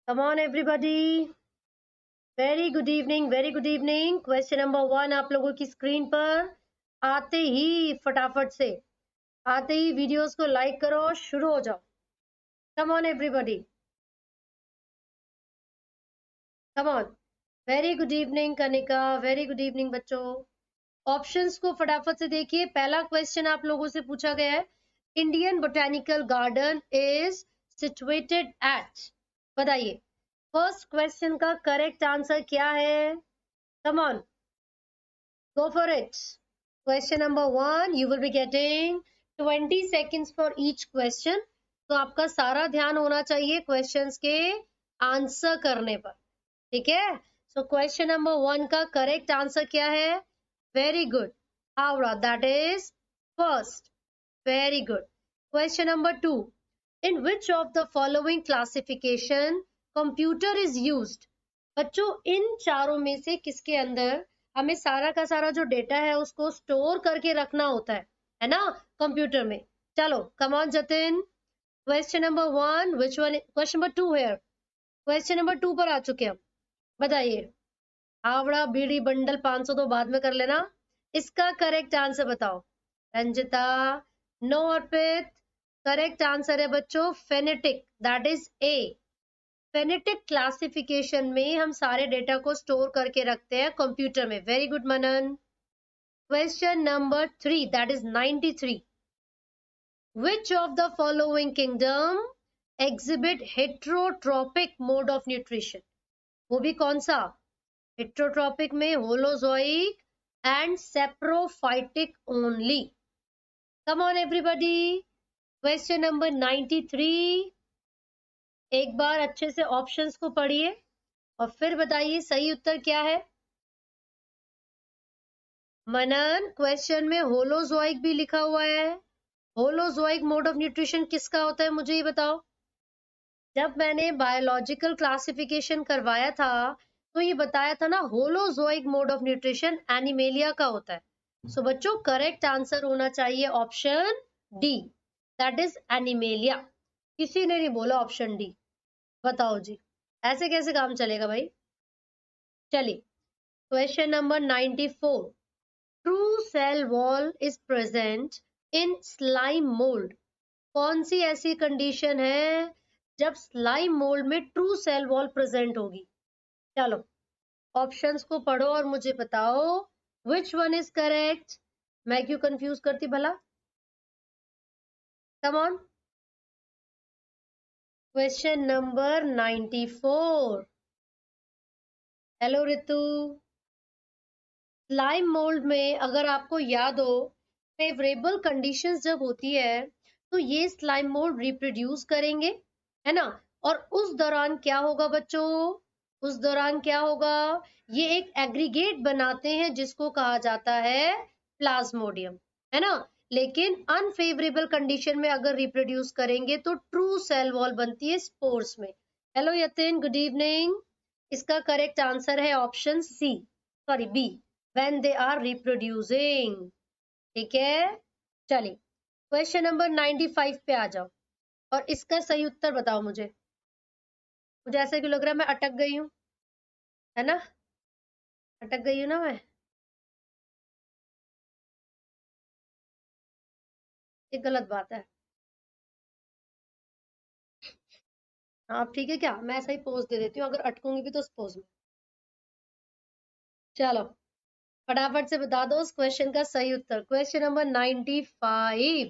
Come on everybody. Very good evening, very good evening. Question number 1 आप लोगों की screen पर आते ही फटाफट से आते ही वीडियोस को लाइक करो, शुरू हो जाओ। कम on everybody, come on. Very good evening Kanika, very good evening बच्चों। ऑप्शंस को फटाफट से देखिए। पहला क्वेश्चन आप लोगों से पूछा गया है, Indian botanical garden is situated at, बताइए फर्स्ट क्वेश्चन का करेक्ट आंसर क्या है। Come on, go for it. Question number 1, you will be getting 20 seconds for each question. तो आपका सारा ध्यान होना चाहिए क्वेश्चंस के आंसर करने पर, ठीक है। सो क्वेश्चन नंबर 1 का करेक्ट आंसर क्या है? Very good, Howrah, that is first. Very good. Question number 2, in which of the following classification computer is used. बच्चों इन चारों में से किसके अंदर हमें सारा का सारा जो डेटा है उसको स्टोर करके रखना होता है ना, कंप्यूटर में। चलो come on Jatin. Question number 1, which one, question number 2 है। क्वेश्चन नंबर 2 पर आ चुके हम, बताइए। हावड़ा बीड़ी बंडल 500 तो बाद में कर लेना, इसका करेक्ट आंसर बताओ। रंजिता, नो अर्पित, करेक्ट आंसर है बच्चों phonetic, that is a. Phonetic classification में हम सारे डेटा को स्टोर करके रखते हैं कंप्यूटर में। Very good Manan. Question number 3, that is 93, which of the following kingdom exhibit heterotrophic mode of nutrition। वो भी कौन सा? हेट्रोट्रॉपिक में holozoic and saprophytic only. Come on everybody. Question number 93, एक बार अच्छे से ऑप्शंस को पढ़िए और फिर बताइए सही उत्तर क्या है। मनन, क्वेश्चन में होलोजोइक भी लिखा हुआ है। होलोजोइक मोड ऑफ न्यूट्रिशन किसका होता है, मुझे ये बताओ। जब मैंने बायोलॉजिकल क्लासिफिकेशन करवाया था तो ये बताया था ना, holozoic mode of nutrition animalia का होता है। सो बच्चों करेक्ट आंसर होना चाहिए option D, that is animalia. किसी ने नहीं बोला ऑप्शन डी, बताओ जी, ऐसे कैसे काम चलेगा भाई। चलिए question number 94, true cell wall is present in slime mold. कौन सी ऐसी कंडीशन है जब स्लाइम मोल्ड में ट्रू सेल वॉल प्रेजेंट होगी। चलो ऑप्शंस को पढ़ो और मुझे बताओ विच वन इज करेक्ट। मैं क्यों कंफ्यूज करती भला। Come on. Question number 94, hello Ritu. Slime mold में अगर आपको याद हो, फेवरेबल कंडीशंस जब होती है तो ये स्लाइम मोल्ड रिप्रोड्यूस करेंगे, है ना। और उस दौरान क्या होगा बच्चों, उस दौरान क्या होगा, ये एक एग्रीगेट बनाते हैं जिसको कहा जाता है प्लाज्मोडियम, है ना। लेकिन अनफेवरेबल कंडीशन में अगर रिप्रोड्यूस करेंगे तो ट्रू सेल वॉल बनती है स्पोर्स में। Hello Yatin, good evening. इसका करेक्ट आंसर है option C, sorry B, when they are reproducing, ठीक है। चलिए क्वेश्चन नंबर 95 पे आ जाओ और इसका सही उत्तर बताओ मुझे। मुझे ऐसा क्यों लग रहा है मैं अटक गई हूँ, है ना, अटक गई हूँ ना मैं, ये गलत बात है। आप ठीक है क्या, मैं ऐसा ही पोज दे देती हूँ, अगर अटकूंगी भी तो उस पोज में। चलो फटाफट से बता दो उस क्वेश्चन का सही उत्तर। क्वेश्चन नंबर 95,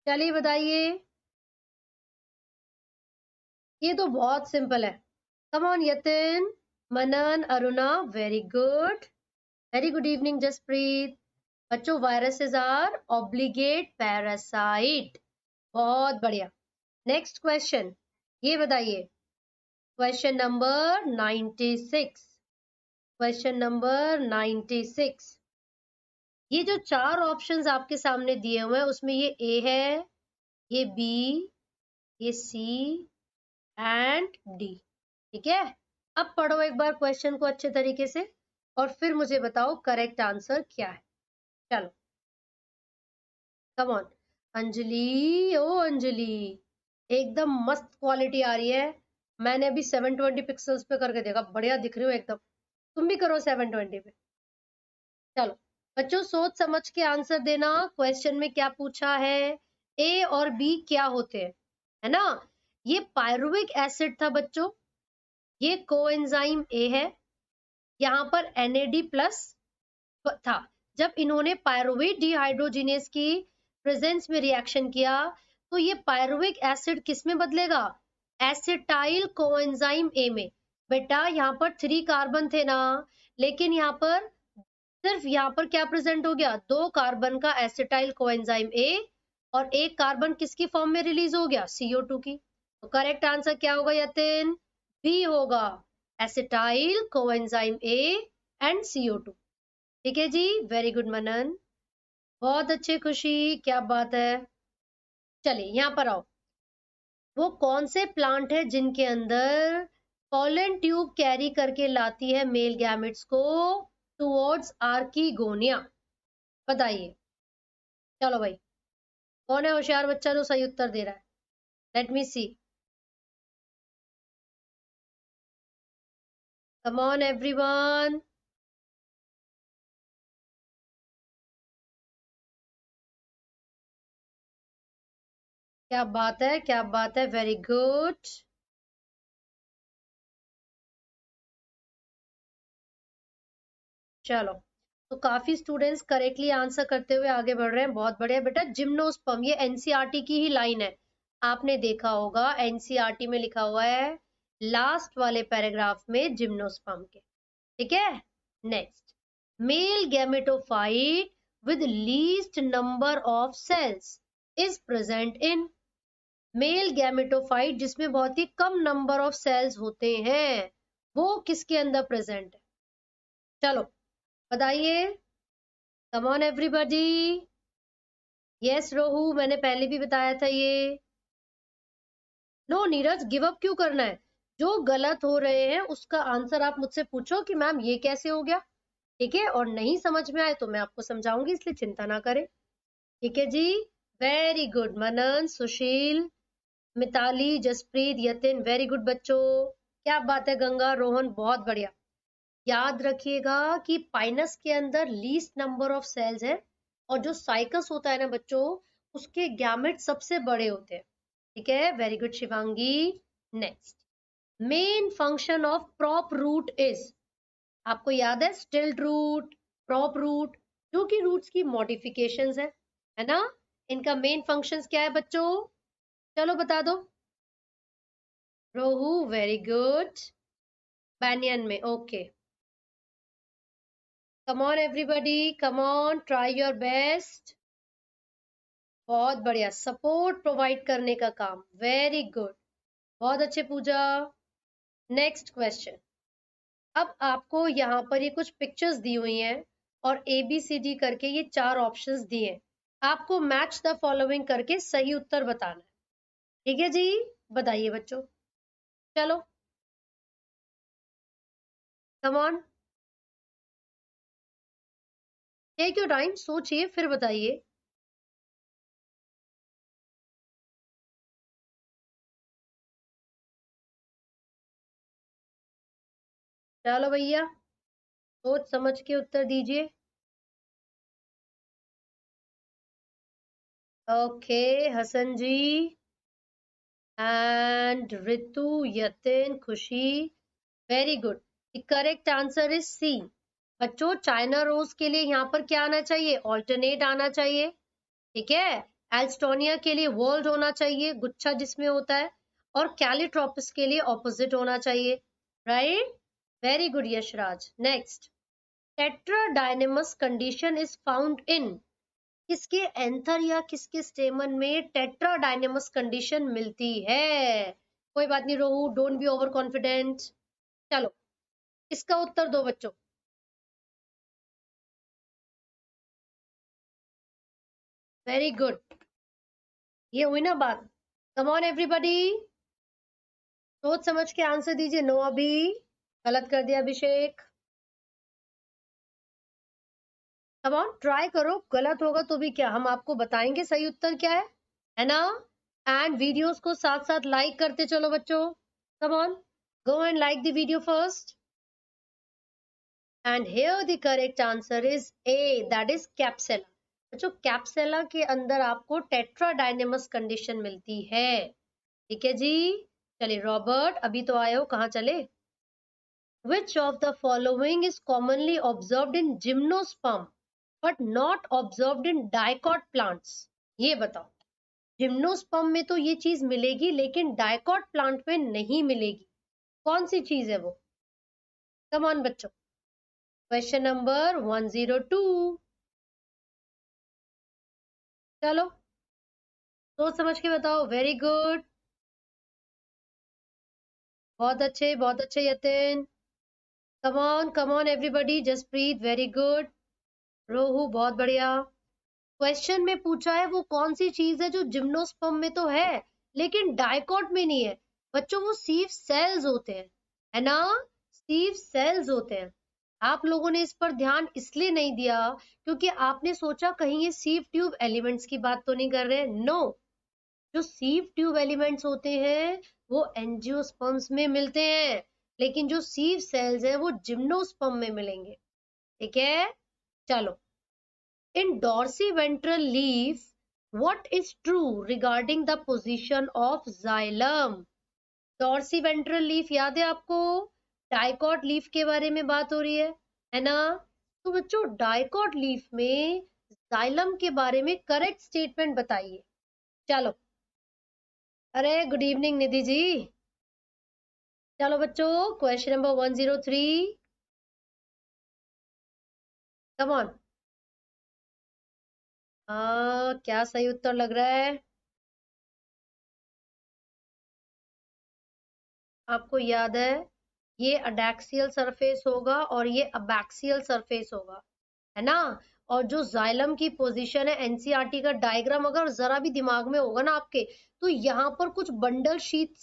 चलिए बताइए। ये तो बहुत सिंपल है। Come on Yatin, Manan, Aruna, very good, very good evening Jaspreet. बच्चों वायरसेस आर ऑब्लिगेट पैरासाइट, बहुत बढ़िया। नेक्स्ट क्वेश्चन, ये बताइए। क्वेश्चन नंबर 96, क्वेश्चन नंबर 96, ये जो चार ऑप्शंस आपके सामने दिए हुए हैं उसमें ये ए है, ये बी, ये सी एंड डी, ठीक है। अब पढ़ो एक बार क्वेश्चन को अच्छे तरीके से और फिर मुझे बताओ करेक्ट आंसर क्या है। चलो कम ऑन अंजलि, ओ अंजलि, एकदम मस्त क्वालिटी आ रही है। मैंने अभी 720 पिक्सल्स पे करके देखा, बढ़िया दिख रही हो एकदम। तुम भी करो 720 पे। चलो बच्चों सोच समझ के आंसर देना। क्वेश्चन में क्या पूछा है, ए और बी क्या होते हैं, है ना। ये पायरुविक एसिड था बच्चों, ये कोएंजाइम ए है, यहाँ पर NAD+ था। जब इन्होंने पायरुवेट डिहाइड्रोजिनेस की प्रेजेंस में रिएक्शन किया तो ये पायरुविक एसिड किस में बदलेगा, एसिटाइल कोएंजाइम ए में। बेटा यहाँ पर 3 कार्बन थे ना, लेकिन यहाँ पर सिर्फ यहाँ पर क्या प्रेजेंट हो गया, 2 कार्बन का एसिटाइल कोएंजाइम ए, और 1 कार्बन किसकी फॉर्म में रिलीज हो गया, CO2 की। तो करेक्ट आंसर क्या होगा यतिन, बी होगा, acetyl coenzyme A and CO2। ठीक है जी, वेरी गुड मनन, बहुत अच्छे खुशी, क्या बात है। चलिए यहाँ पर आओ, वो कौन से प्लांट है जिनके अंदर पॉलन ट्यूब कैरी करके लाती है मेल गैमेट्स को टुवर्ड्स आर्किगोनिया, बताइए। चलो भाई, कौन है होशियार बच्चा जो सही उत्तर दे रहा है, let me see, come on everyone. क्या बात है, क्या बात है, वेरी गुड। चलो, तो काफी स्टूडेंट्स करेक्टली आंसर करते हुए आगे बढ़ रहे हैं, बहुत बढ़िया बेटा। जिम्नोस्पर्म, ये एनसीईआरटी की ही लाइन है, आपने देखा होगा एनसीईआरटी में लिखा हुआ है लास्ट वाले पैराग्राफ में जिम्नोस्पर्म के, ठीक है। Next, male gametophyte with least number of cells is present in, male gametophyte जिसमें बहुत ही कम नंबर ऑफ सेल्स होते हैं, वो किसके अंदर प्रेजेंट है, चलो बताइए, come on everybody. Yes Rohu, मैंने पहले भी बताया था ये। नो नीरज, गिव अप क्यों करना है, जो गलत हो रहे हैं उसका आंसर आप मुझसे पूछो कि मैम ये कैसे हो गया, ठीक है, और नहीं समझ में आए तो मैं आपको समझाऊंगी, इसलिए चिंता ना करें, ठीक है जी। वेरी गुड मनन, सुशील, मिताली, जसप्रीत, यतिन, वेरी गुड बच्चों, क्या बात है गंगा, रोहन, बहुत बढ़िया। याद रखिएगा कि पाइनस के अंदर लीस्ट नंबर ऑफ सेल्स है, और जो साइकस होता है ना बच्चों, उसके गैमेट सबसे बड़े होते हैं, ठीक है, very good Shivangi. Next, main function of prop root is, आपको याद है स्टिल्ट रूट, प्रॉप रूट, जो कि रूट्स की मॉडिफिकेशंस है ना, इनका मेन फंक्शंस क्या है बच्चों, चलो बता दो। रोहू, वेरी गुड, बैनियन में, okay, come on everybody, come on, try your best, बहुत बढ़िया, सपोर्ट प्रोवाइड करने का काम, वेरी गुड, बहुत अच्छे पूजा। नेक्स्ट क्वेश्चन, अब आपको यहाँ पर ये कुछ पिक्चर्स दी हुई हैं और ABCD करके ये 4 ऑप्शंस दिए हैं, आपको मैच द फॉलोइंग करके सही उत्तर बताना है, ठीक है जी, बताइए बच्चों, चलो come on, take your time, सोचिए फिर बताइए। चलो भैया, सोच समझ के उत्तर दीजिए। Okay Hasan ji and Ritu, Yatin, Khushi, very good, the correct answer is C. बच्चों चाइना रोज के लिए यहाँ पर क्या आना चाहिए, ऑल्टरनेट आना चाहिए, ठीक है। एल्स्टोनिया के लिए वर्ल्ड होना चाहिए, गुच्छा जिसमें होता है, और कैलिट्रोपिस के लिए ऑपोजिट होना चाहिए, right, very good Yashraj. Next, tetradynamous condition is found in, किसके एंथर या किसके स्टेमन में टेट्राडाइनेमस कंडीशन मिलती है, कोई बात नहीं रोहू, डोंट बी ओवर कॉन्फिडेंट, चलो इसका उत्तर दो बच्चों। वेरी गुड, ये हुई ना बात, कम ऑन एवरीबॉडी, सोच समझ के आंसर दीजिए। नो अभी गलत कर दिया अभिषेक, कम ऑन ट्राई करो, गलत होगा तो भी क्या, हम आपको बताएंगे सही उत्तर क्या है ना। एंड वीडियोस को साथ साथ लाइक करते चलो बच्चों, Come on, go and like the video first. And here the correct answer is A, that is कैप्सेला. बच्चों कैप्सेला के अंदर आपको टेट्राडाइनेमस कंडीशन मिलती है. ठीक है जी. चलिए रॉबर्ट, अभी तो आए हो, कहाँ चले? Which of the following is commonly observed in gymnosperm but not observed in dicot plants? ये बताओ. जिम्नोस्पर्म में तो ये चीज मिलेगी लेकिन डाइकॉट प्लांट में नहीं मिलेगी. कौन सी चीज है वो? कम ऑन बच्चों. Question number 102. चलो सोच समझ के बताओ. वेरी गुड, बहुत अच्छे Yatin. Come on everybody, Jaspreet very good. Rohu बहुत बढ़िया. क्वेश्चन में पूछा है वो कौन सी चीज है जो जिम्नोस्पर्म में तो है लेकिन डाइकॉट में नहीं है. बच्चों वो सीव सेल्स होते हैं, है ना? सीव सेल्स होते हैं. आप लोगों ने इस पर ध्यान इसलिए नहीं दिया क्योंकि आपने सोचा कहीं ये सीव ट्यूब एलिमेंट्स की बात तो नहीं कर रहे. नो, जो सीव ट्यूब एलिमेंट्स होते हैं वो एंजियोस्पर्म्स में मिलते हैं लेकिन जो सीव सेल्स हैं वो जिम्नोस्पर्म में मिलेंगे. ठीक है, चलो. In dorsiventral leaf, what is true regarding the position of xylem? Dorsiventral leaf याद है आपको? डाइकॉट लीफ के बारे में बात हो रही है ना? तो बच्चों डाइकॉट लीफ में जाइलम के बारे में करेक्ट स्टेटमेंट बताइए. चलो. अरे गुड इवनिंग निधि जी. चलो बच्चों, क्वेश्चन नंबर 103. Come on. क्या सही उत्तर लग रहा है आपको? याद है ये अडैक्सियल सरफेस होगा और ये अबैक्सियल सरफेस होगा, है ना? और जो जाइलम की पोजीशन है, एनसीईआरटी का डायग्राम अगर जरा भी दिमाग में होगा ना आपके, तो यहाँ पर कुछ बंडल शीट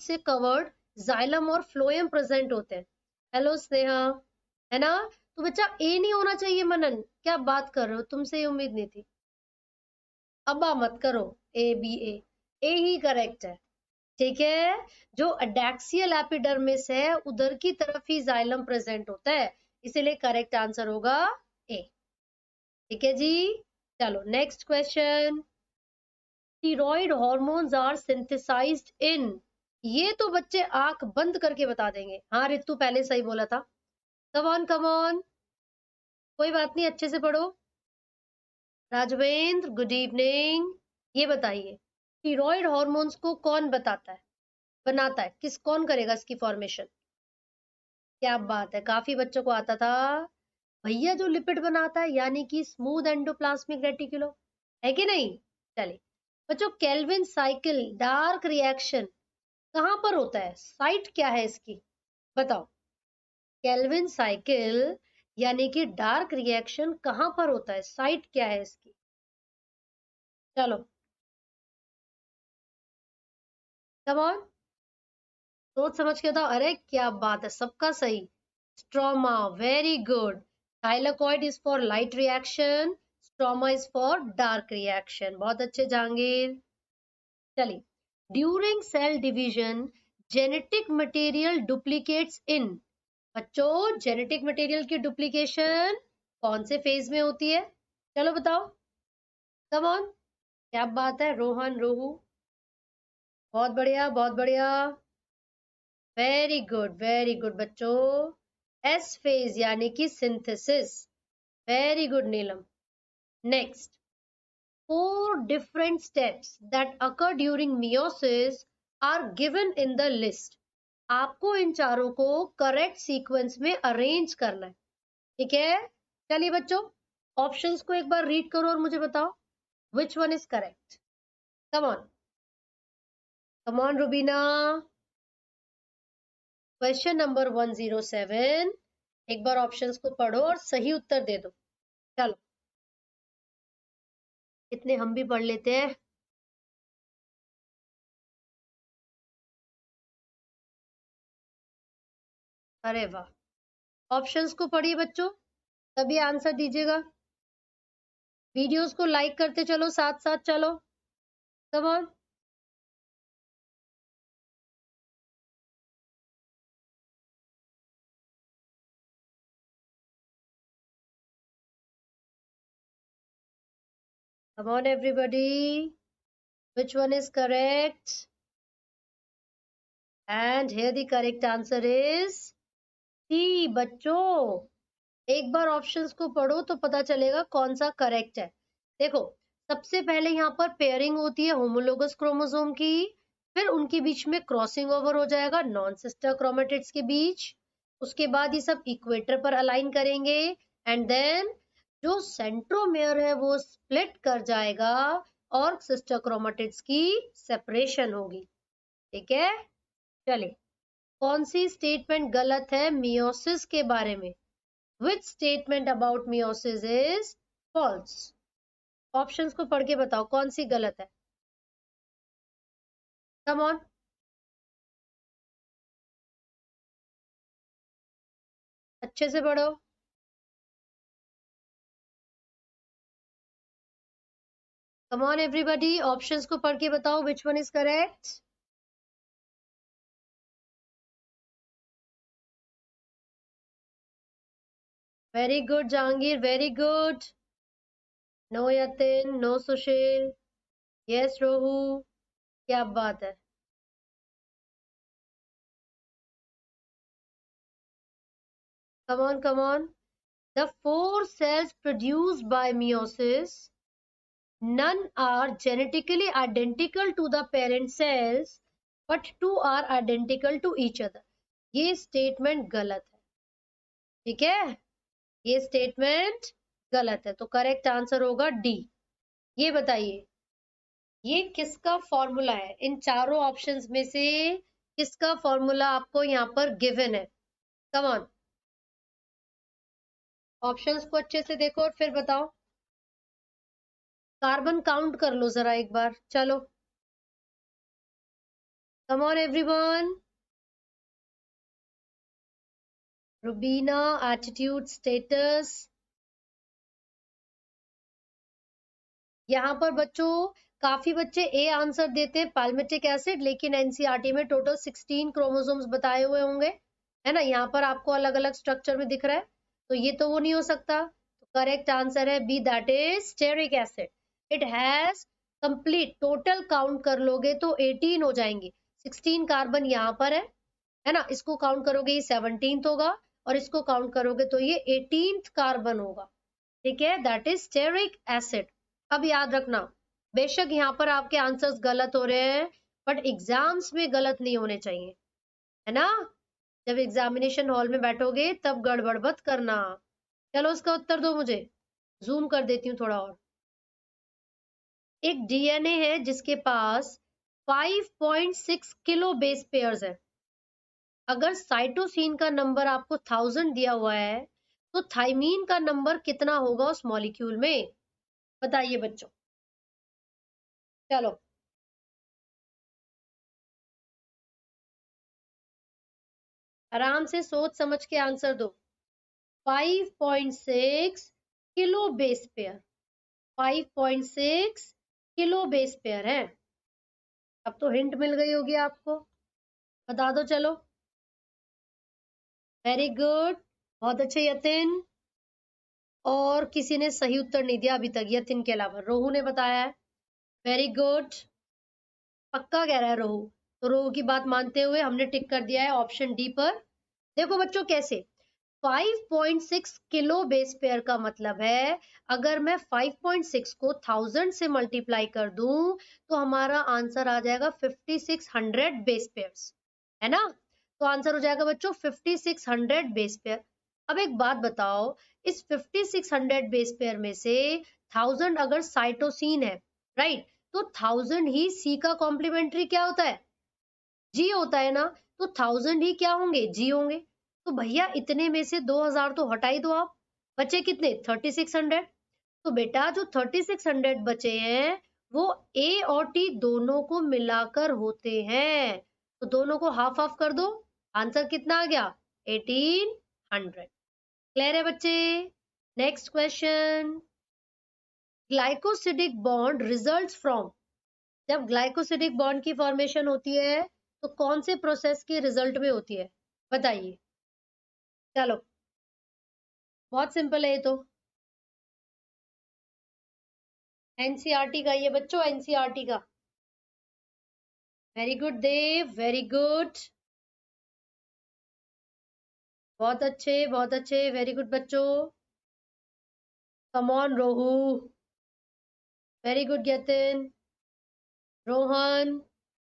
से कवर्ड जाइलम और फ्लोएम प्रेजेंट होते हैं. हेलो स्नेहा, है ना? तो बच्चा ए नहीं होना चाहिए. मनन, क्या बात कर रहे हो? तुमसे ये उम्मीद नहीं थी. अब्बा मत करो. ए ही करेक्ट है. ठीक है, जो अडैक्सियल एपिडर्मिस है उधर की तरफ ही जाइलम प्रेजेंट होता है, इसीलिए करेक्ट आंसर होगा ए. ठीक है जी. चलो next question. Steroid hormones are synthesised in. ये तो बच्चे आंख बंद करके बता देंगे. हाँ रितु पहले सही बोला था. कम ऑन, कोई बात नहीं, अच्छे से पढ़ो. Rajvendra good evening. ये बताइए स्टीरॉइड हॉर्मोन्स को कौन बनाता है? कौन करेगा इसकी फॉर्मेशन? क्या बात है, काफी बच्चों को आता था. भैया जो लिपिड बनाता है, यानी कि स्मूथ एंडोप्लाज्मिक रेटिकुलम, है कि नहीं? चलिए बच्चों, केल्विन साइकिल डार्क रिएक्शन कहां पर होता है? साइट क्या है इसकी? बताओ. केल्विन साइकिल यानी कि डार्क रिएक्शन कहां पर होता है? साइट क्या है इसकी? चलो कम ऑन, सोच समझ के बताओ. अरे क्या बात है, सबका सही. Stroma, very good. Thylakoid is for light reaction, stroma is for dark reaction. बहुत अच्छे जहांगीर. चलिए, during cell division genetic material duplicates in. बच्चों जेनेटिक मटेरियल की डुप्लीकेशन कौन से फेज में होती है? चलो बताओ. कम ऑन, क्या बात है. रोहन, रोहू बहुत बढ़िया, बहुत बढ़िया. वेरी गुड बच्चों. एस फेज यानी कि synthesis. Very good Neelam. Next, 4 different steps that occur during meiosis are given in the list. आपको इन चारों को करेक्ट सीक्वेंस में अरेंज करना है. ठीक है, चलिए बच्चों ऑप्शंस को एक बार रीड करो और मुझे बताओ which one is correct. come on Rubina. Question number 107. एक बार ऑप्शंस को पढ़ो और सही उत्तर दे दो. चलो, इतने हम भी पढ़ लेते हैं. अरे वाह, ऑप्शंस को पढ़िए बच्चों, तभी आंसर दीजिएगा. वीडियोस को लाइक करते चलो, साथ साथ चलो. Come on. Come on everybody, which one is correct? And here the correct answer is C, बच्चों। एक बार ऑप्शंस को पढ़ो तो पता चलेगा कौन सा करेक्ट है। देखो, सबसे पहले यहाँ पर पेयरिंग होती है होमोलोगस क्रोमोसोम की, फिर उनके बीच में क्रॉसिंग ओवर हो जाएगा नॉन सिस्टर क्रोमेटिड्स के बीच। उसके बाद ये सब इक्वेटर पर अलाइन करेंगे एंड देन जो सेंट्रोमेयर है वो स्प्लिट कर जाएगा और सिस्टर क्रोमेटिड्स की सेपरेशन होगी। ठीक है, चले, कौन सी स्टेटमेंट गलत है मियोसिस के बारे में? Which statement about meiosis is false? Options को पढ़ के बताओ कौन सी गलत है। Come on. अच्छे से पढ़ो। Come on everybody, ऑप्शंस को पढ़ के बताओ which one is correct? Very good Jahangir, very good. No Yatin, no Sushil. Yes Rohu, क्या बात है। Come on, come on. The 4 cells produced by meiosis, none are genetically identical to the parent cells, but 2 are identical to each other. ये statement गलत है। ठीक है, ये statement गलत है, तो करेक्ट आंसर होगा डी। ये बताइए, ये किसका फॉर्मूला है? इन चारों ऑप्शंस में से किसका फॉर्मूला आपको यहाँ पर गिवन है? कम ऑन, ऑप्शंस को अच्छे से देखो और फिर बताओ। कार्बन काउंट कर लो जरा एक बार, चलो। Come on everyone. Rubina, attitude, status. यहाँ पर बच्चों काफी बच्चे ए आंसर देते हैं पैल्मिटिक एसिड, लेकिन एनसीईआरटी में टोटल 16 क्रोमोसोम्स बताए हुए होंगे, है ना। यहाँ पर आपको अलग अलग स्ट्रक्चर में दिख रहा है, तो ये तो वो नहीं हो सकता। तो करेक्ट आंसर है B, that is stearic acid. It has complete, total count कर लोगे तो 18 हो जाएंगे। 16 कार्बन यहाँ पर है ना, इसको काउंट करोगे ये 17th होगा, और इसको काउंट करोगे तो ये 18th कार्बन होगा। ठीक है, दैट इज स्टेरिक एसिड। अब याद रखना, बेशक यहाँ पर आपके आंसर्स गलत हो रहे हैं, बट एग्जाम्स में गलत नहीं होने चाहिए, है ना। जब एग्जामिनेशन हॉल में बैठोगे तब गड़बड़ मत करना। चलो उसका उत्तर दो मुझे, जूम कर देती हूँ थोड़ा और। एक डीएनए है जिसके पास 5.6 किलो बेस पेयर्स है। अगर साइटोसिन का नंबर आपको 1000 दिया हुआ है, तो थाइमीन का नंबर कितना होगा उस मॉलिक्यूल में? बताइए बच्चों, चलो। आराम से सोच समझ के आंसर दो। 5.6 kilo base pair, 5.6 kilo base pair है। अब तो हिंट मिल गई होगी आपको, बता दो चलो। वेरी गुड, बहुत अच्छे यतिन। और किसी ने सही उत्तर नहीं दिया अभी तक, यतिन के अलावा। रोहू ने बताया है, वेरी गुड, पक्का कह रहा है रोहू। तो रोहू की बात मानते हुए हमने टिक कर दिया है ऑप्शन डी पर। देखो बच्चों कैसे, 5.6 किलो बेस पेयर का मतलब है, अगर मैं 5.6 को 1000 से मल्टीप्लाई कर दूं तो हमारा आंसर आ जाएगा 5600 बेस पेयर्स, है ना। तो आंसर हो जाएगा बच्चों 5600 बेस पेयर। अब एक बात बताओ, इस 5600 बेस पेयर में से 1000 अगर साइटोसिन है, राइट, तो 1000 ही सी का कॉम्प्लीमेंट्री क्या होता है? जी होता है ना। तो 1000 ही क्या होंगे? जी होंगे। तो भैया इतने में से 2000 तो हटा ही दो आप, बचे कितने? 3600। तो बेटा जो 3600 बचे हैं वो ए और टी दोनों को मिलाकर होते हैं, तो दोनों को हाफ हाफ कर दो, आंसर कितना आ गया? 1800। क्लियर है बच्चे? Next question, glycosidic bond results from, जब ग्लाइकोसिडिक बॉन्ड की फॉर्मेशन होती है तो कौन से प्रोसेस के रिजल्ट में होती है? बताइए। चलो, बहुत सिंपल है ये तो। एनसीईआरटी का ये बच्चों, एनसीईआरटी का। वेरी गुड देव, वेरी गुड, बहुत अच्छे बहुत अच्छे, वेरी गुड बच्चों। Come on rohu, very good Yatin, Rohan,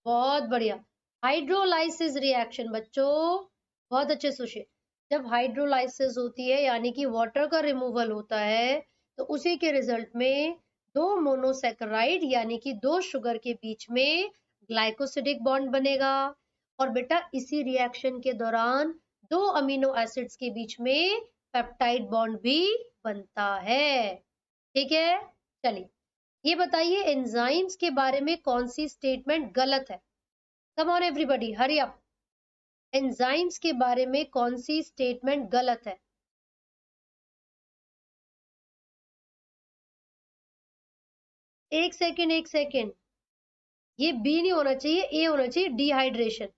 बहुत बढ़िया। हाइड्रोलाइसिस रिएक्शन बच्चों, बहुत अच्छे सुशील। जब हाइड्रोलाइसिस होती है यानी कि वाटर का रिमूवल होता है, तो उसी के रिजल्ट में दो मोनोसेकेराइड यानी कि दो शुगर के बीच में ग्लाइकोसिडिक बॉन्ड बनेगा। और बेटा इसी रिएक्शन के दौरान दो अमीनो एसिड्स के बीच में पेप्टाइड बॉन्ड भी बनता है। ठीक है, चलिए ये बताइए एंजाइम्स के बारे में कौन सी स्टेटमेंट गलत है। Come on everybody, hurry up. Enzymes के बारे में कौन सी स्टेटमेंट गलत है? एक सेकेंड एक सेकेंड, ये बी नहीं होना चाहिए, ए होना चाहिए, डिहाइड्रेशन।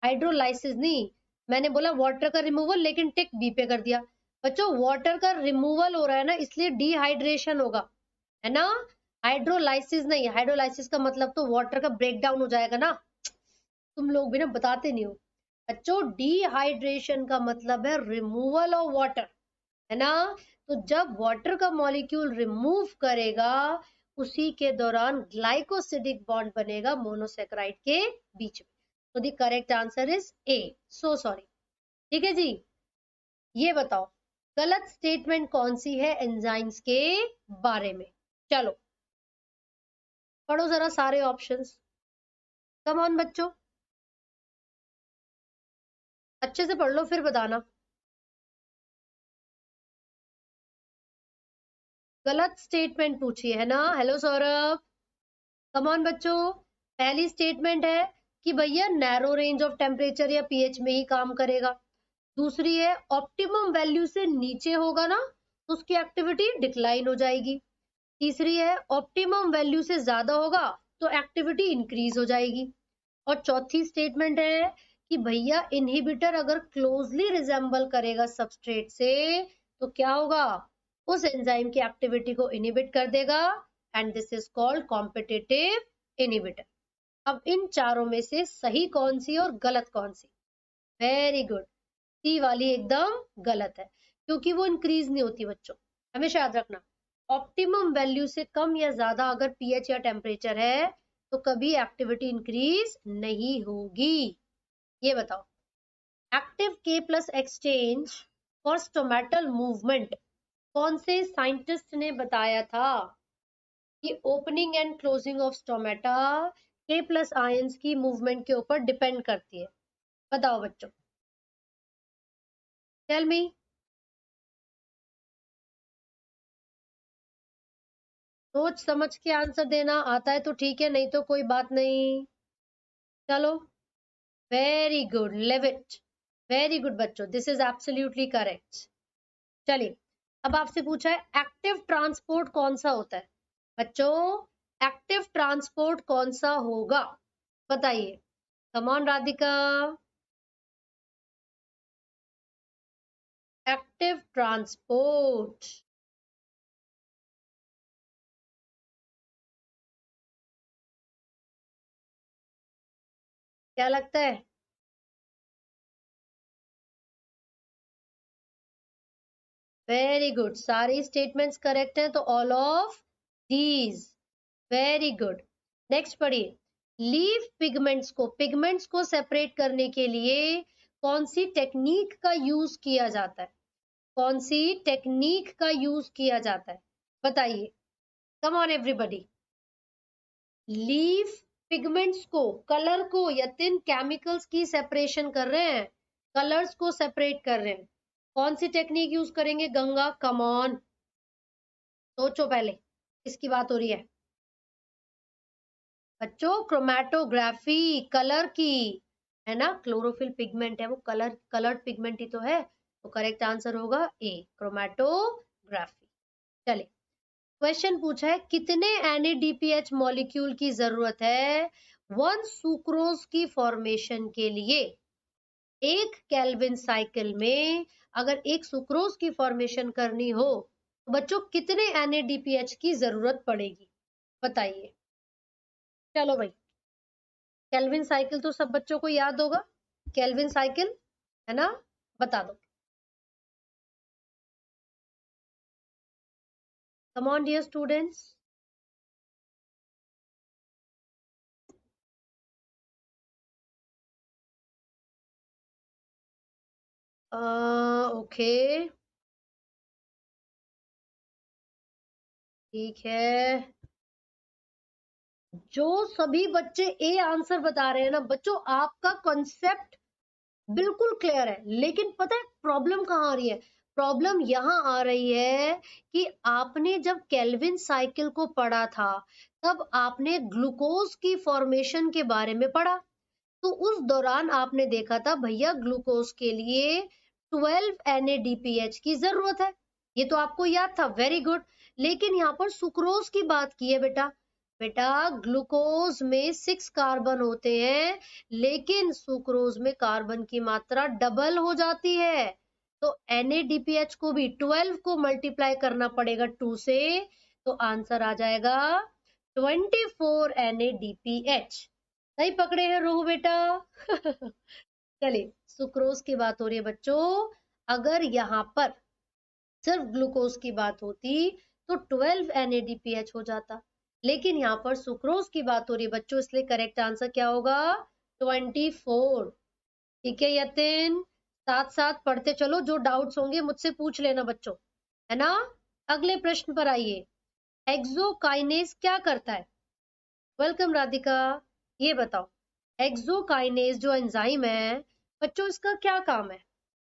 हाइड्रोलाइसिस नहीं, मैंने बोला वाटर का रिमूवल, लेकिन टिक बी पे कर दिया। बच्चों वाटर का रिमूवल हो रहा है ना, इसलिए डिहाइड्रेशन होगा, है ना, हाइड्रोलाइसिस नहीं। हाइड्रोलाइसिस का मतलब तो वाटर का ब्रेक डाउन हो जाएगा ना, तुम लोग भी ना बताते नहीं हो बच्चों। डिहाइड्रेशन का मतलब है रिमूवल ऑफ वाटर, है ना। तो जब वाटर का मॉलिक्यूल रिमूव करेगा, उसी के दौरान ग्लाइकोसिडिक बॉन्ड बनेगा मोनोसेकेराइड के बीच में। तो the correct answer is a, so sorry. ठीक है जी, ये बताओ गलत स्टेटमेंट कौन सी है एंजाइम्स के बारे में। चलो पढ़ो जरा सारे ऑप्शंस, कम ऑन बच्चों, अच्छे से पढ़ लो फिर बताना। गलत स्टेटमेंट पूछी है ना। हेलो सौरभ, कम ऑन बच्चों। पहली स्टेटमेंट है कि भैया नैरो रेंज ऑफ टेम्परेचर या पीएच में ही काम करेगा। दूसरी है ऑप्टिमम वैल्यू से नीचे होगा ना तो उसकी एक्टिविटी डिक्लाइन हो जाएगी। तीसरी है ऑप्टिमम वैल्यू से ज्यादा होगा तो एक्टिविटी इंक्रीज हो जाएगी। और चौथी स्टेटमेंट है कि भैया इनहिबिटर अगर क्लोजली रिजेंबल करेगा सबस्ट्रेट से तो क्या होगा, उस एंजाइम की एक्टिविटी को इनहिबिट कर देगा, and this is called competitive inhibitor. अब इन चारों में से सही कौन सी और गलत कौन सी? वेरी गुड, सी वाली एकदम गलत है, क्योंकि वो इंक्रीज नहीं होती बच्चों। हमेशा याद रखना, ऑप्टिमम वैल्यू से कम या ज्यादा अगर पीएच या टेम्परेचर है तो कभी एक्टिविटी इंक्रीज नहीं होगी। ये बताओ एक्टिव के plus exchange for stomatal movement कौन से साइंटिस्ट ने बताया था कि opening and closing of stomata के प्लस आयंस की मूवमेंट के ऊपर डिपेंड करती है? बताओ बच्चों, टेल मी। सोच समझ के आंसर देना, आता है तो ठीक है, नहीं तो कोई बात नहीं। चलो very good, live it, very good बच्चों, दिस इज एब्सोल्युटली करेक्ट। चलिए अब आपसे पूछा है एक्टिव ट्रांसपोर्ट कौन सा होता है। बच्चों एक्टिव ट्रांसपोर्ट कौन सा होगा, बताइए। Come on Radhika, active transport क्या लगता है? वेरी गुड, सारी स्टेटमेंट्स करेक्ट हैं तो all of these, very good. Next पढ़िए, लीफ पिगमेंट्स को सेपरेट करने के लिए कौन सी टेक्निक का यूज किया जाता है? कौन सी टेक्निक का यूज किया जाता है, बताइए। Come on everybody, leaf pigments को, कलर को, यतिन केमिकल्स की सेपरेशन कर रहे हैं, कलर्स को सेपरेट कर रहे हैं, कौन सी टेक्निक यूज करेंगे? गंगा, कम ऑन, सोचो पहले, किसकी बात हो रही है बच्चों? क्रोमैटोग्राफी, कलर की, है ना, क्लोरोफिल पिगमेंट है वो, कलर्ड पिगमेंट ही तो है, तो करेक्ट आंसर होगा ए, क्रोमैटोग्राफी। चले क्वेश्चन पूछा है कितने NADPH मॉलिक्यूल की जरूरत है 1 सुक्रोज की फॉर्मेशन के लिए? एक केल्विन साइकिल में अगर एक सुक्रोज की फॉर्मेशन करनी हो तो बच्चों कितने NADPH की जरूरत पड़ेगी? बताइए। चलो भाई, केल्विन साइकिल तो सब बच्चों को याद होगा, केल्विन साइकिल, है ना? बता दो। Come on dear students. Okay, ठीक है। जो सभी बच्चे ए आंसर बता रहे हैं ना बच्चों, आपका कॉन्सेप्ट बिल्कुल क्लियर है, लेकिन पता है प्रॉब्लम कहाँ आ रही है? प्रॉब्लम यहाँ आ रही है कि आपने जब केल्विन साइकिल को पढ़ा था, तब आपने ग्लूकोज की फॉर्मेशन के बारे में पढ़ा। तो उस दौरान आपने देखा था भैया ग्लूकोज के लिए 12 NADPH की जरूरत है, ये तो आपको याद था, वेरी गुड। लेकिन यहाँ पर सुक्रोज की बात की है बेटा। बेटा ग्लूकोज में 6 कार्बन होते हैं, लेकिन सुक्रोज में कार्बन की मात्रा डबल हो जाती है। तो NADPH को भी 12 को मल्टीप्लाई करना पड़ेगा 2 से, तो आंसर आ जाएगा 24 NADPH। सही पकड़े हैं रोहू बेटा। चलिए, सुक्रोज की बात हो रही है बच्चों। अगर यहाँ पर सिर्फ ग्लूकोज की बात होती तो 12 NADPH हो जाता, लेकिन यहाँ पर सुक्रोज की बात हो रही है बच्चों, इसलिए करेक्ट आंसर क्या होगा? 24। ठीक है यतिन, साथ साथ पढ़ते चलो, जो डाउट्स होंगे मुझसे पूछ लेना बच्चों, है ना? अगले प्रश्न पर आइए। एक्सोकाइनेज क्या करता है? वेलकम राधिका। ये बताओ, एक्सोकाइनेज जो एंजाइम है बच्चों, इसका क्या काम है?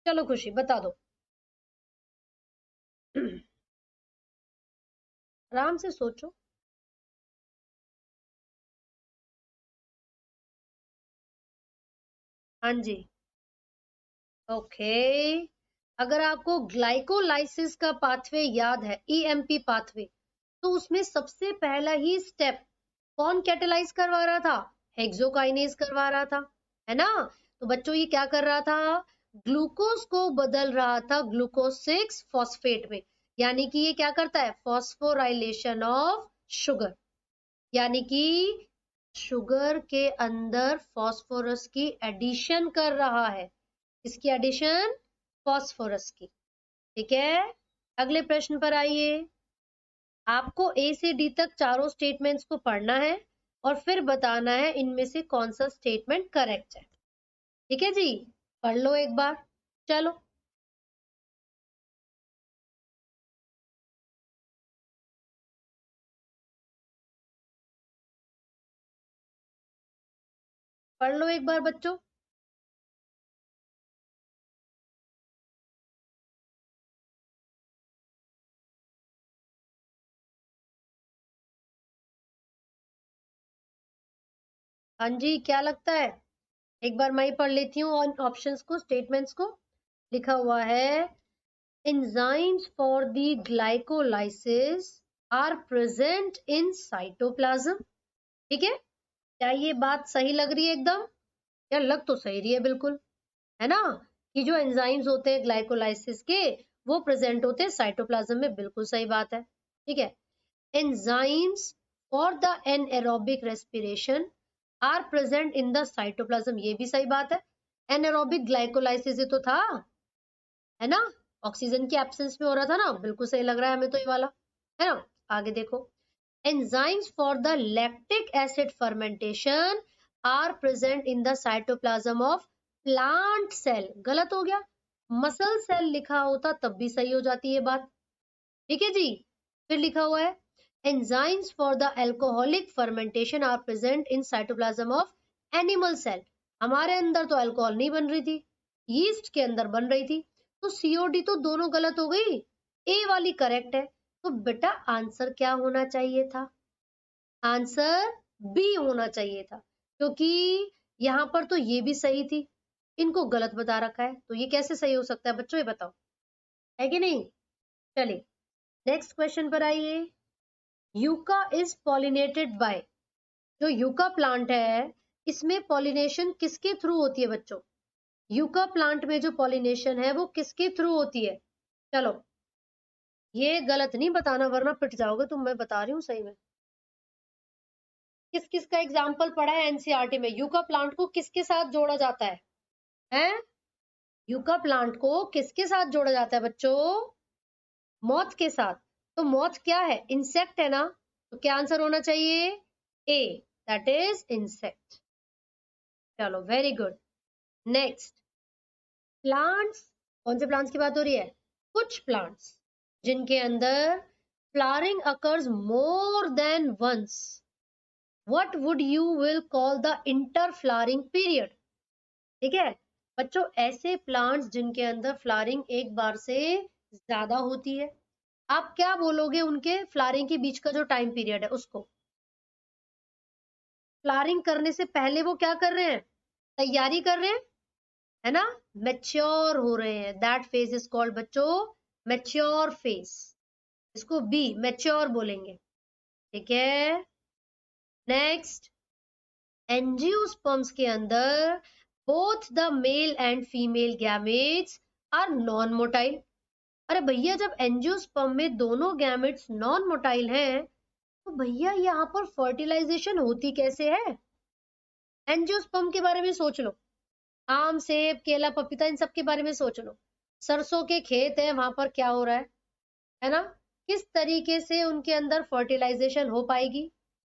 चलो खुशी बता दो। आराम से सोचो। हाँ जी, ओके। अगर आपको ग्लाइकोलाइसिस का पाथवे याद है, EMP पाथवे, तो उसमें सबसे पहला ही स्टेप कौन कैटेलाइज करवा रहा था? हेक्सोकाइनेज करवा रहा था, है ना? तो बच्चों ये क्या कर रहा था? ग्लूकोज को बदल रहा था ग्लूकोज 6 फॉस्फेट में। यानी कि ये क्या करता है? फॉस्फोराइलेशन ऑफ शुगर, यानी कि शुगर के अंदर फॉस्फोरस की एडिशन कर रहा है। किसकी एडिशन? फॉस्फोरस की। ठीक है, अगले प्रश्न पर आइए। आपको A से D तक चारों स्टेटमेंट्स को पढ़ना है और फिर बताना है इनमें से कौन सा स्टेटमेंट करेक्ट है। ठीक है जी, पढ़ लो एक बार। चलो, पढ़ लो एक बार बच्चों। हाँ जी, क्या लगता है? एक बार मैं ही पढ़ लेती हूँ और ऑप्शंस को, स्टेटमेंट्स को। लिखा हुआ है, enzymes for the glycolysis are present in cytoplasm। ठीक है, क्या ये बात सही लग रही है एकदम? या लग तो सही रही है बिल्कुल, है ना? कि जो एंजाइम्स होते हैं ग्लाइकोलाइसिस के, वो प्रेजेंट होते हैं साइटोप्लाज्म में, बिल्कुल सही बात है। ठीक है, enzymes for the anaerobic respiration are present in the cytoplasm, ये भी सही बात है। एनएरोबिक ग्लाइकोलाइसिस तो था, है ना? ऑक्सीजन की एब्सेंस में हो रहा था ना, बिल्कुल सही लग रहा है हमें तो ये वाला, है ना? आगे देखो, enzymes for the lactic acid fermentation are present in the cytoplasm of plant cell। गलत हो गया, मसल सेल लिखा होता तब भी सही हो जाती है बात। ठीक है जी, फिर लिखा हुआ है, enzymes for the alcoholic fermentation are present in cytoplasm of animal cell। हमारे अंदर तो अल्कोहल नहीं बन रही थी, यीस्ट के अंदर बन रही थी, तो सीओडी तो दोनों गलत हो गई, ए वाली करेक्ट है। तो बेटा आंसर क्या होना चाहिए था? आंसर बी होना चाहिए था, क्योंकि यहाँ पर तो ये भी सही थी, इनको गलत बता रखा है, तो ये कैसे सही हो सकता है बच्चों, ये बताओ, है कि नहीं? चलिए नेक्स्ट क्वेश्चन पर आइए। यूका इज पॉलिनेटेड बाय, जो यूका प्लांट है इसमें पॉलिनेशन किसके थ्रू होती है बच्चों? यूका प्लांट में जो पॉलिनेशन है वो किसके थ्रू होती है? चलो, ये गलत नहीं बताना वरना पिट जाओगे तुम, मैं बता रही हूँ सही में। किस किस का एग्जाम्पल पढ़ा है एनसीईआरटी में? यूका प्लांट को किसके साथ जोड़ा जाता है? हैं? यूका प्लांट को किसके साथ जोड़ा जाता है बच्चों? मॉथ के साथ। तो मॉथ क्या है? इंसेक्ट है ना? तो क्या आंसर होना चाहिए? ए, दैट इज इंसेक्ट। चलो वेरी गुड। Next, plants. कौन से प्लांट्स की बात हो रही है? कुछ प्लांट्स जिनके अंदर flowering occurs more than once, what would you will call the inter flowering period? ठीक है बच्चों, ऐसे प्लांट्स जिनके अंदर फ्लावरिंग एक बार से ज्यादा होती है, आप क्या बोलोगे उनके फ्लावरिंग के बीच का जो टाइम पीरियड है उसको? फ्लावरिंग करने से पहले वो क्या कर रहे हैं? तैयारी कर रहे हैं, है ना? मैच्योर हो रहे हैं, दैट फेज इज कॉल्ड बच्चों मैच्योर फेज। इसको बी मैच्योर बोलेंगे। ठीक है, नेक्स्ट, एंजियोस्पर्म्स के अंदर both the male and female gametes are non motile. अरे भैया, जब एंजियोस्पर्म में दोनों गैमेट्स नॉन मोटाइल हैं, तो भैया यहाँ पर फर्टिलाइजेशन होती कैसे है? एंजियोस्पर्म के बारे में सोच लो, आम सेब केला पपीता इन सब के बारे में सोच लो। सरसों के खेत है, वहां पर क्या हो रहा है ना? किस तरीके से उनके अंदर फर्टिलाइजेशन हो पाएगी?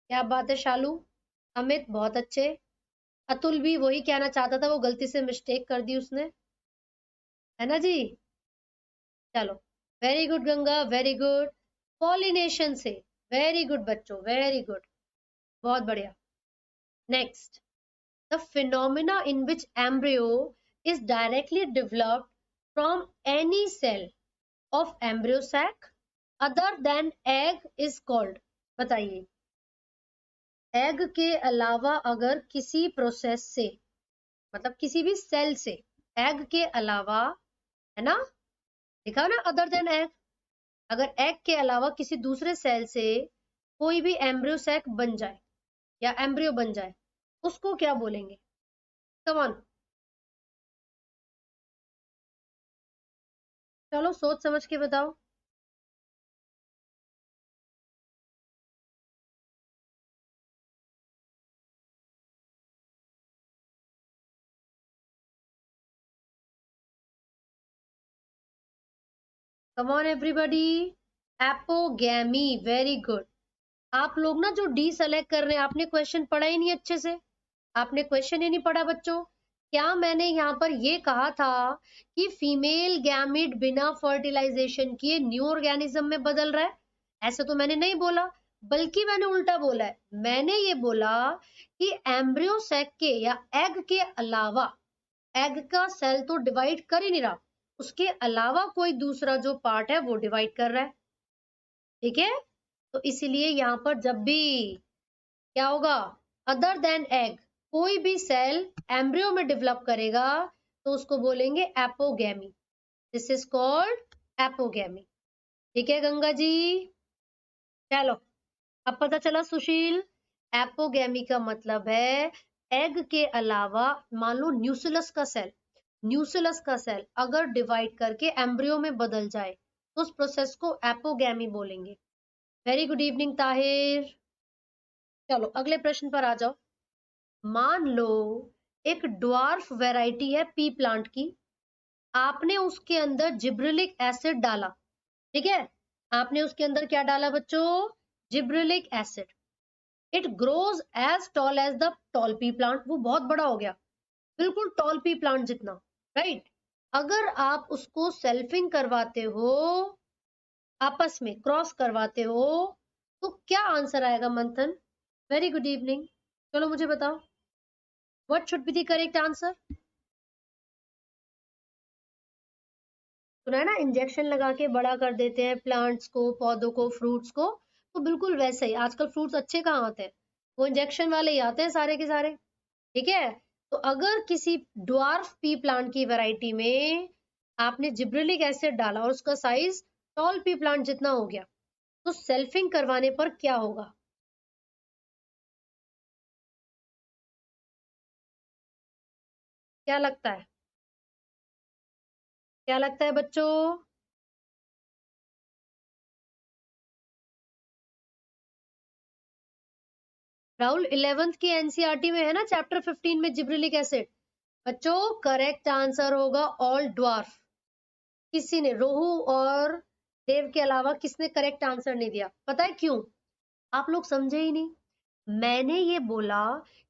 क्या बात है शालू, अमित बहुत अच्छे, अतुल भी वही कहना चाहता था, वो गलती से मिस्टेक कर दी उसने, है ना जी? चलो very good Ganga, very good. Pollination से, वेरी गुड बच्चों, वेरी गुड, बहुत बढ़िया। Next, the phenomena in which embryo is directly developed from any cell of embryo sac other than egg is called। बताइए, एग के अलावा अगर किसी प्रोसेस से, मतलब किसी भी सेल से, एग के अलावा, है ना, लिखा ना अदर देन एग, अगर एग के अलावा किसी दूसरे सेल से कोई भी एम्ब्रियो सैक बन जाए या एम्ब्रियो बन जाए, उसको क्या बोलेंगे? कम ऑन, चलो सोच समझ के बताओ। कम on everybody, apogamy, very good. आप लोग ना जो डी सेलेक्ट कर रहे हैं, आपने क्वेश्चन पढ़ा ही नहीं अच्छे से, आपने क्वेश्चन ही नहीं पढ़ा बच्चों। क्या मैंने यहाँ पर ये कहा था कि फीमेल गैमिट बिना फर्टिलाइजेशन किए न्यू ऑर्गेनिज्म में बदल रहा है? ऐसे तो मैंने नहीं बोला, बल्कि मैंने उल्टा बोला है। मैंने ये बोला कि एम्ब्रियो सैक के या एग के अलावा, एग का सेल तो डिवाइड कर ही नहीं रहा, उसके अलावा कोई दूसरा जो पार्ट है वो डिवाइड कर रहा है। ठीक है, तो इसीलिए यहाँ पर जब भी क्या होगा, अदर देन एग, कोई भी सेल एम्ब्रियो में डेवलप करेगा, तो उसको बोलेंगे apogamy. This is called apogamy. ठीक है गंगा जी, चलो अब पता चला सुशील, एपोगैमी का मतलब है एग के अलावा, मान लो न्यूसिलस का सेल, न्यूसिलस का सेल अगर डिवाइड करके एम्ब्रियो में बदल जाए, तो उस प्रोसेस को एपोगैमी बोलेंगे। Very good evening Tahir. चलो अगले प्रश्न पर आ जाओ। मान लो एक ड्वार्फ वैरायटी है पी प्लांट की, आपने उसके अंदर जिब्रेलिक एसिड डाला। ठीक है, आपने उसके अंदर क्या डाला बच्चों? Gibberellic acid. It grows as tall as the tall pea plant, वो बहुत बड़ा हो गया, बिल्कुल टॉल पी प्लांट जितना, राइट? अगर आप उसको सेल्फिंग करवाते हो, आपस में क्रॉस करवाते हो, तो क्या आंसर आएगा मंथन? वेरी गुड इवनिंग, चलो मुझे बताओ, what should be the correct answer? सुना है ना, इंजेक्शन लगा के बड़ा कर देते हैं प्लांट्स को, पौधों को, फ्रूट्स को, तो बिल्कुल वैसे ही आजकल फ्रूट्स अच्छे कहाँ आते हैं, वो इंजेक्शन वाले ही आते हैं सारे के सारे। ठीक है, तो अगर किसी ड्वार्फ पी प्लांट की वैरायटी में आपने जिब्रेलिक एसिड डाला और उसका साइज टॉल पी प्लांट जितना हो गया, तो सेल्फिंग करवाने पर क्या होगा? क्या लगता है? क्या लगता है बच्चों? राहुल 11th की एनसीईआरटी में है ना चैप्टर 15 में जिब्रिलिक एसिड। बच्चों करेक्ट आंसर होगा ऑल ड्वार्फ। किसी ने, रोहू और देव के अलावा किसने करेक्ट आंसर नहीं दिया? पता है क्यों? आप लोग समझे ही नहीं। मैंने ये बोला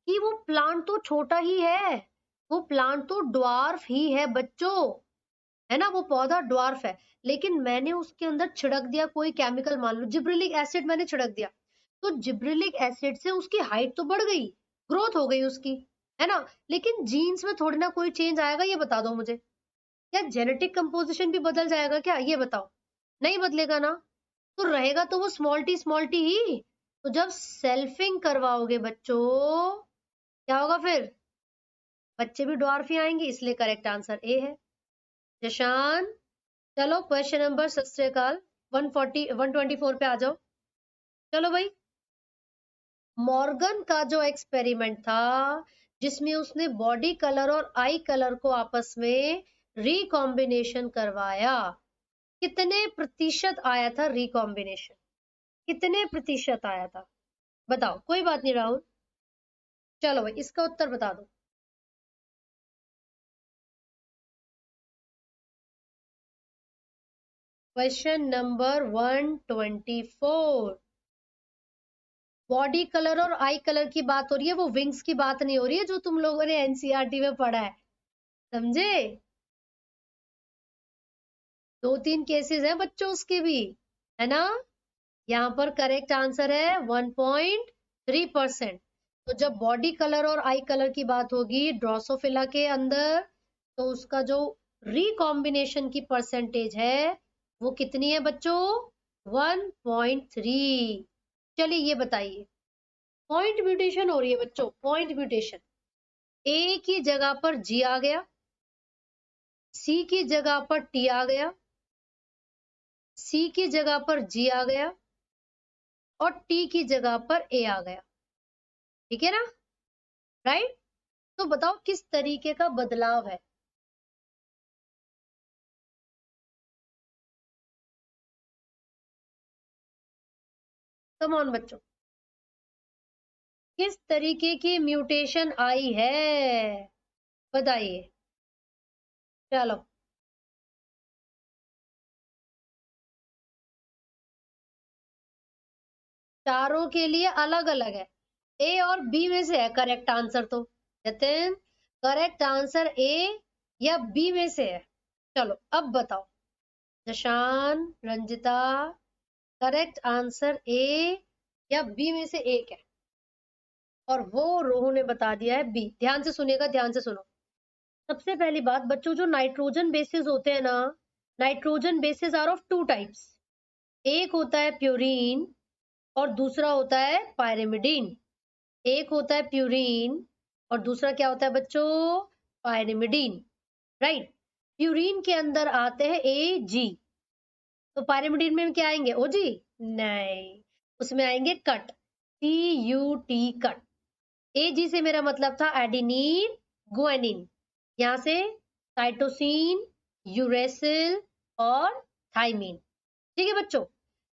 कि वो प्लांट तो छोटा ही है, वो प्लांट तो ड्वार्फ ही है बच्चों, है ना, वो पौधा ड्वार्फ है, लेकिन मैंने उसके अंदर छिड़क दिया कोई केमिकल, मान लो जिब्रिलिक एसिड मैंने छिड़क दिया, तो जिब्रिलिक एसिड से उसकी हाइट तो बढ़ गई, ग्रोथ हो गई उसकी, है ना, लेकिन जीन्स में थोड़ी ना कोई चेंज आएगा, ये बता दो मुझे। क्या जेनेटिक कंपोजिशन भी बदल जाएगा क्या? ये बताओ। नहीं बदलेगा ना, तो रहेगा तो वो स्मॉल टी ही। तो जब सेल्फिंग करवाओगे बच्चों, क्या होगा फिर? बच्चे भी ड्वार्फ ही आएंगे, इसलिए करेक्ट आंसर ए है। जशान, चलो क्वेश्चन नंबर सत श्री अकाल 124 पे आ जाओ। चलो भाई, मॉर्गन का जो एक्सपेरिमेंट था जिसमें उसने बॉडी कलर और आई कलर को आपस में रिकॉम्बिनेशन करवाया, कितने प्रतिशत आया था रिकॉम्बिनेशन? कितने प्रतिशत आया था बताओ? कोई बात नहीं राहुल, चलो भाई इसका उत्तर बता दो। क्वेश्चन नंबर 124, बॉडी कलर और आई कलर की बात हो रही है, वो विंग्स की बात नहीं हो रही है जो तुम लोगों ने एनसीईआरटी में पढ़ा है, समझे? 2-3 केसेस हैं बच्चों उसके भी, है ना। यहाँ पर करेक्ट आंसर है 1.3%। तो जब बॉडी कलर और आई कलर की बात होगी ड्रोसोफिला के अंदर, तो उसका जो रिकॉम्बिनेशन की परसेंटेज है वो कितनी है बच्चों? 1.3। चलिए ये बताइए, पॉइंट म्यूटेशन हो रही है बच्चों, पॉइंट म्यूटेशन। ए की जगह पर जी आ गया, सी की जगह पर टी आ गया, सी की जगह पर जी आ गया और टी की जगह पर ए आ गया, ठीक है ना, राइट? तो बताओ किस तरीके का बदलाव है? कम ऑन बच्चों, किस तरीके की म्यूटेशन आई है बताइए। चलो, चारों के लिए अलग अलग है, ए और बी में से है करेक्ट आंसर, तो नितिन करेक्ट आंसर ए या बी में से है। चलो अब बताओ Jashan, Ranjita, correct answer A या बी में से एक है, और वो रोहू ने बता दिया है बी। ध्यान से सुनिएगा, ध्यान से सुनो। सबसे पहली बात बच्चों, जो नाइट्रोजन बेसिस होते हैं ना, nitrogen bases are of two types, एक होता है प्यूरीन और दूसरा होता है पायरिमिडीन। एक होता है प्यूरीन और दूसरा क्या होता है बच्चों? Pyrimidine, right. प्यूरीन के अंदर आते हैं ए जी, तो पायरिमिडीन में क्या आएंगे? ओ जी? नहीं, उसमें आएंगे cut, C U T, cut. ए जी से मेरा मतलब था एडिनिन गुआनिन, यहाँ से साइटोसिन, यूरेसिल और थाइमिन, ठीक है बच्चों।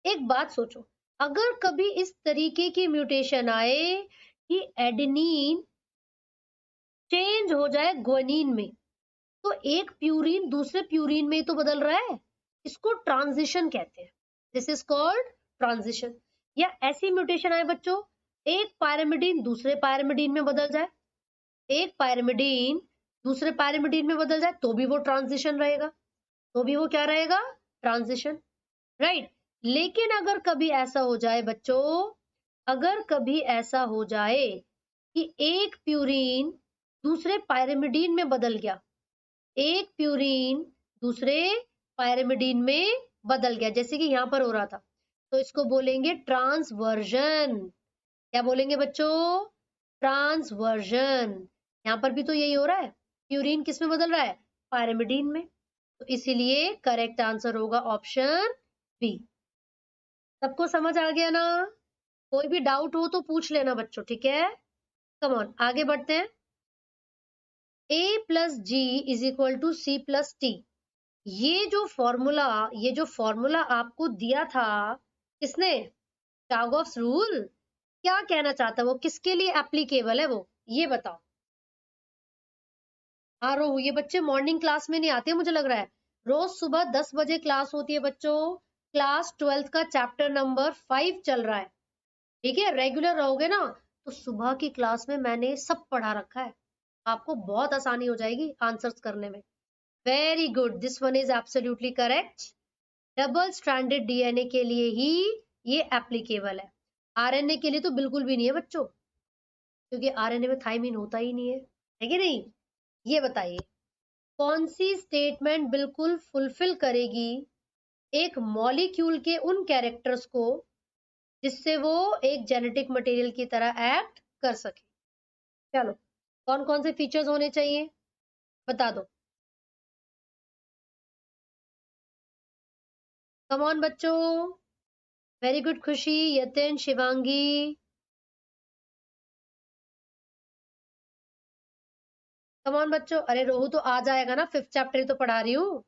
एक बात सोचो, अगर कभी इस तरीके की म्यूटेशन आए कि एडेनिन चेंज हो जाए ग्वानिन में, तो एक प्यूरिन दूसरे प्यूरिन में तो बदल रहा है, इसको ट्रांजिशन कहते हैं, दिस इज कॉल्ड ट्रांजिशन। या ऐसी म्यूटेशन आए बच्चों, एक पायरिमिडीन दूसरे पायरिमिडीन में बदल जाए, एक पायरिमिडीन दूसरे पायरिमिडीन में बदल जाए, तो भी वो ट्रांजिशन रहेगा, तो भी वो क्या रहेगा? Transition, right. लेकिन अगर कभी ऐसा हो जाए बच्चों, अगर कभी ऐसा हो जाए कि एक प्यूरिन दूसरे पायरिमिडीन में बदल गया, एक प्यूरिन दूसरे पायरिमिडीन में बदल गया, जैसे कि यहाँ पर हो रहा था, तो इसको बोलेंगे ट्रांसवर्जन। क्या बोलेंगे बच्चों? ट्रांसवर्जन। यहाँ पर भी तो यही हो रहा है, प्यूरिन किस में बदल रहा है? पायरिमिडीन में, तो इसीलिए करेक्ट आंसर होगा ऑप्शन बी। सबको समझ आ गया ना? कोई भी डाउट हो तो पूछ लेना बच्चों, ठीक है? कम ऑन, आगे बढ़ते हैं। A plus G is equal to C plus T, ये जो फॉर्मूला आपको दिया था किसने? Chargaff's rule. क्या कहना चाहता है वो, किसके लिए एप्लीकेबल है वो, ये बताओ। हाँ रोहू, ये बच्चे मॉर्निंग क्लास में नहीं आते मुझे लग रहा है। रोज सुबह 10 बजे क्लास होती है बच्चों। क्लास 12th का चैप्टर नंबर 5 चल रहा है। ठीक है, रेगुलर रहोगे ना तो सुबह की क्लास में मैंने सब पढ़ा रखा है, आपको बहुत आसानी हो जाएगी आंसर्स करने में। Very good, this one is absolutely correct. Double stranded DNA के लिए ही ये एप्लीकेबल है, आरएनए के लिए तो बिल्कुल भी नहीं है बच्चों, क्योंकि आरएनए में थाइमिन होता ही नहीं है कि नहीं। ये बताइए कौन सी स्टेटमेंट बिल्कुल फुलफिल करेगी एक मॉलिक्यूल के उन कैरेक्टर्स को जिससे वो एक जेनेटिक मटेरियल की तरह एक्ट कर सके। चलो, कौन कौन से फीचर्स होने चाहिए बता दो। कम ऑन बच्चों, वेरी गुड खुशी, यतिन, शिवांगी। कम ऑन बच्चों, अरे रोहू तो आ जाएगा ना, 5th चैप्टर तो पढ़ा रही हूँ।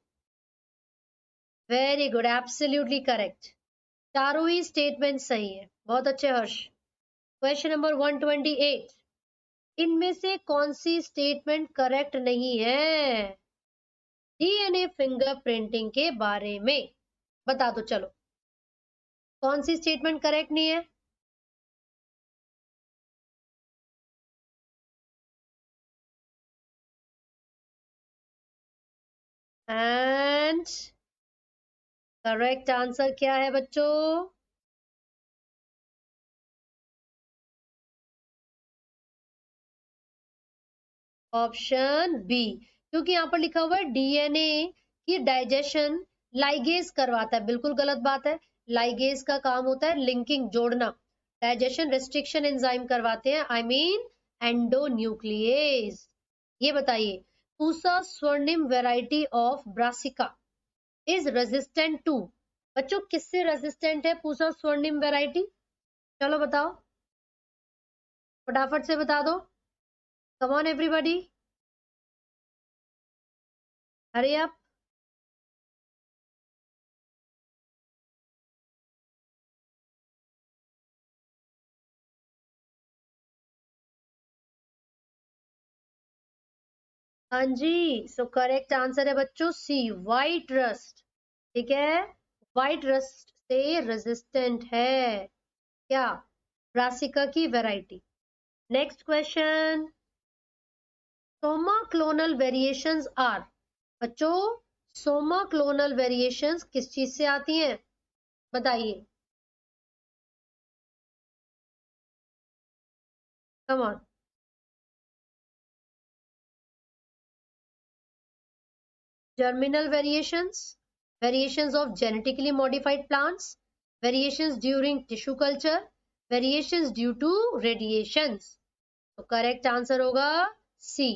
वेरी गुड, एब्सोल्युटली करेक्ट, चारों ही स्टेटमेंट सही है, बहुत अच्छे हर्ष। क्वेश्चन नंबर 128, इनमें से कौन सी स्टेटमेंट करेक्ट नहीं है डीएनए फिंगरप्रिंटिंग के बारे में, बता दो। चलो, कौन सी स्टेटमेंट करेक्ट नहीं है। एंड करेक्ट आंसर क्या है बच्चों? ऑप्शन बी, क्योंकि यहां पर लिखा हुआ है डीएनए की डाइजेशन लाइगेज करवाता है, बिल्कुल गलत बात है। लाइगेज का काम होता है लिंकिंग, जोड़ना। डाइजेशन रेस्ट्रिक्शन एंजाइम करवाते हैं, आई मीन एंडोन्यूक्लिएज। ये बताइए, Pusa Swarnim variety of brassica is resistant to, बच्चों किससे रेजिस्टेंट है पूसा स्वर्णिम वेराइटी? चलो बताओ, फटाफट से बता दो। Come on everybody, hurry up. हाँ जी, सो करेक्ट आंसर है बच्चों सी, वाइट रस्ट। ठीक है, वाइट रस्ट से रेजिस्टेंट है क्या, ब्रासिका की variety. Next question, soma clonal variations are, बच्चों सोमा क्लोनल वेरिएशंस किस चीज से आती हैं बताइए। Come on, germinal variations, variations of genetically modified plants, variations during tissue culture, variations due to radiations। तो करेक्ट आंसर होगा सी,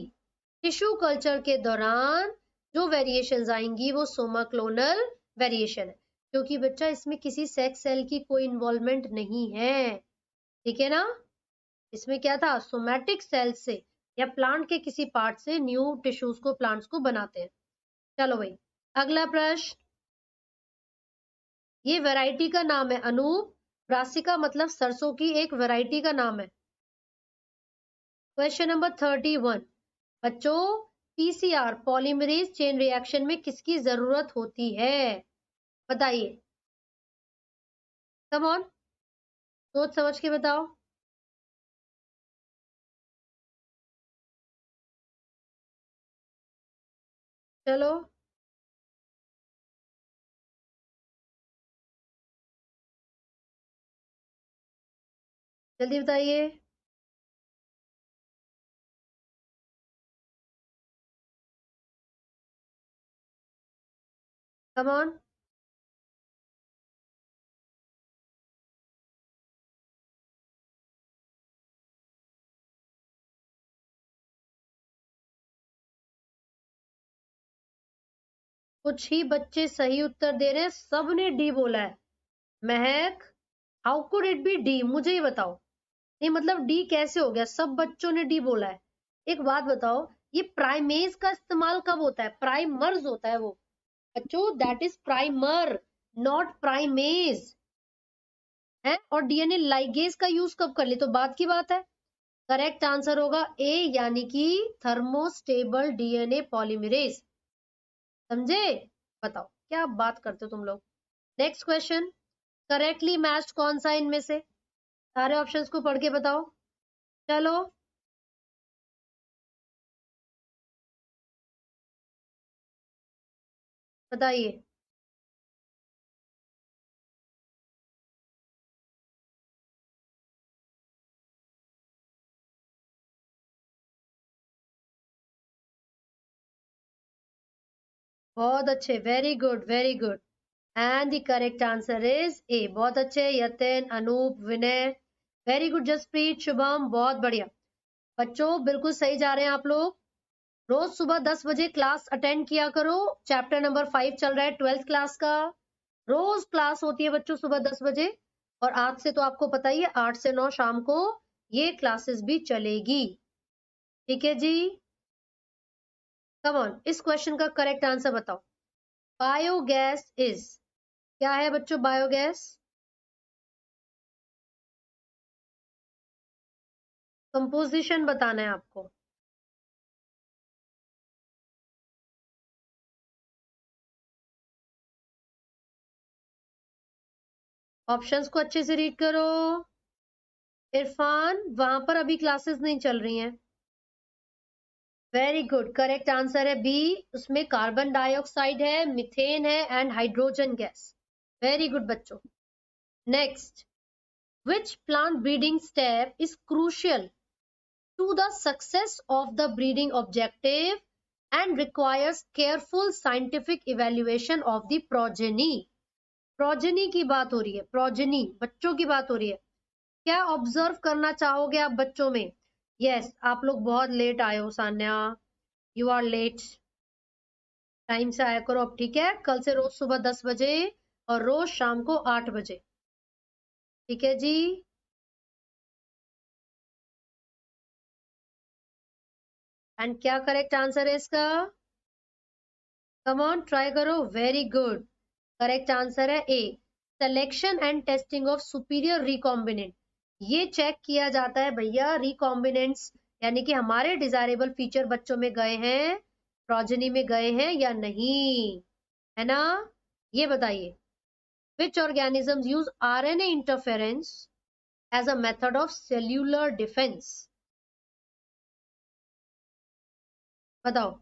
टिश्यू कल्चर के दौरान जो वेरिएशंस आएंगी वो सोमा क्लोनल वेरिएशन है, क्योंकि बच्चा इसमें किसी सेक्स सेल की कोई इन्वॉल्वमेंट नहीं है। ठीक है ना, इसमें क्या था, सोमैटिक सेल से या प्लांट के किसी पार्ट से न्यू टिश्यूज को, प्लांट्स को बनाते हैं। चलो भाई, अगला प्रश्न, ये वैरायटी का नाम है अनूप, ब्रासिका मतलब सरसों की एक वैरायटी का नाम है। क्वेश्चन नंबर 31, बच्चों पीसीआर पॉलीमरेज चेन रिएक्शन में किसकी जरूरत होती है बताइए। कम ऑन, सोच समझ के बताओ। चलो जल्दी बताइए। कम ऑन, कुछ ही बच्चे सही उत्तर दे रहे हैं, सबने डी बोला है। महक, how could it be D, मुझे ही बताओ। नहीं मतलब डी कैसे हो गया, सब बच्चों ने डी बोला है। एक बात बताओ, ये प्राइमेज का इस्तेमाल कब होता है, प्राइमर्स होता है वो बच्चों, that is primer not primase. है, और डीएनए लाइगेज का यूज कब कर ले, तो बात की बात है। करेक्ट आंसर होगा ए, यानी कि थर्मोस्टेबल डीएनए पॉलीमरेज। समझे? बताओ क्या बात करते हो तुम लोग। नेक्स्ट क्वेश्चन, करेक्टली मैच्ड कौन सा इनमें से, सारे ऑप्शंस को पढ़ के बताओ। चलो बताइए। बहुत अच्छे, very good very good. And the correct answer is a. बहुत अच्छे यतिन, अनूप, विनय, वेरी गुड। जसप्रीत, शुभम, बहुत बढ़िया बच्चों, बिल्कुल सही जा रहे हैं आप लोग। रोज सुबह 10 बजे क्लास अटेंड किया करो। चैप्टर नंबर 5 चल रहा है 12th क्लास का। रोज क्लास होती है बच्चों सुबह 10 बजे, और आज से तो आपको पता ही है 8 से 9 शाम को ये क्लासेस भी चलेगी। ठीक है जी, कम ऑन, इस क्वेश्चन का करेक्ट आंसर बताओ। बायोगैस इज, क्या है बच्चों बायोगैस? कंपोजिशन बताना है आपको। ऑप्शंस को अच्छे से रीड करो। इरफान, वहां पर अभी क्लासेस नहीं चल रही हैं। वेरी गुड, करेक्ट आंसर है बी, उसमें कार्बन डाइऑक्साइड है, मीथेन है and hydrogen gas. Very good बच्चों। Next, which plant breeding step is crucial to the success of the breeding objective and requires careful scientific evaluation of the progeny? Progeny की बात हो रही है, progeny बच्चों की बात हो रही है। क्या ऑब्जर्व करना चाहोगे आप बच्चों में? यस, आप लोग बहुत लेट आए हो Sanya, you are late. Time से आया करो अब, ठीक है? कल से रोज सुबह 10 बजे और रोज शाम को 8 बजे। ठीक है जी। एंड क्या करेक्ट आंसर है इसका? कम ऑन, ट्राई करो। वेरी गुड, करेक्ट आंसर है A, selection and testing of superior recombinant. ये चेक किया जाता है भैया रिकॉम्बिनेंट्स, यानी कि हमारे डिजायरेबल फीचर बच्चों में गए हैं, प्रोजेनी में गए हैं या नहीं, है ना? ये बताइए, which organisms use RNA interference as a method of cellular defense? बताओ।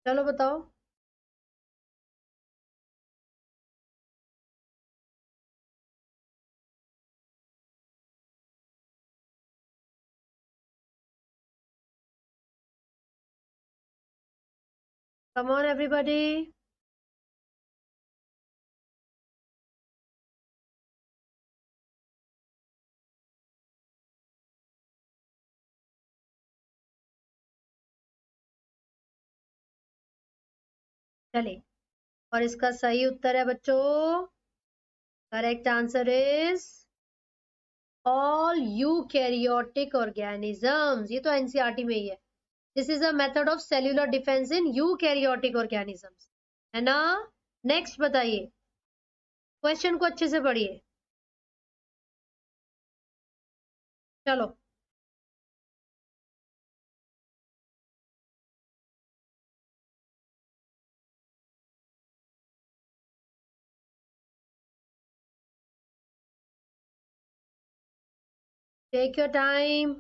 चलो बताओ। कम ऑन एवरीबॉडी। चले, और इसका सही उत्तर है बच्चों, correct answer is all eukaryotic organisms. ये तो एनसीईआरटी में ही है। This is a method of cellular defence in eukaryotic organisms, है ना? नेक्स्ट बताइए, क्वेश्चन को अच्छे से पढ़िए। चलो, take your time.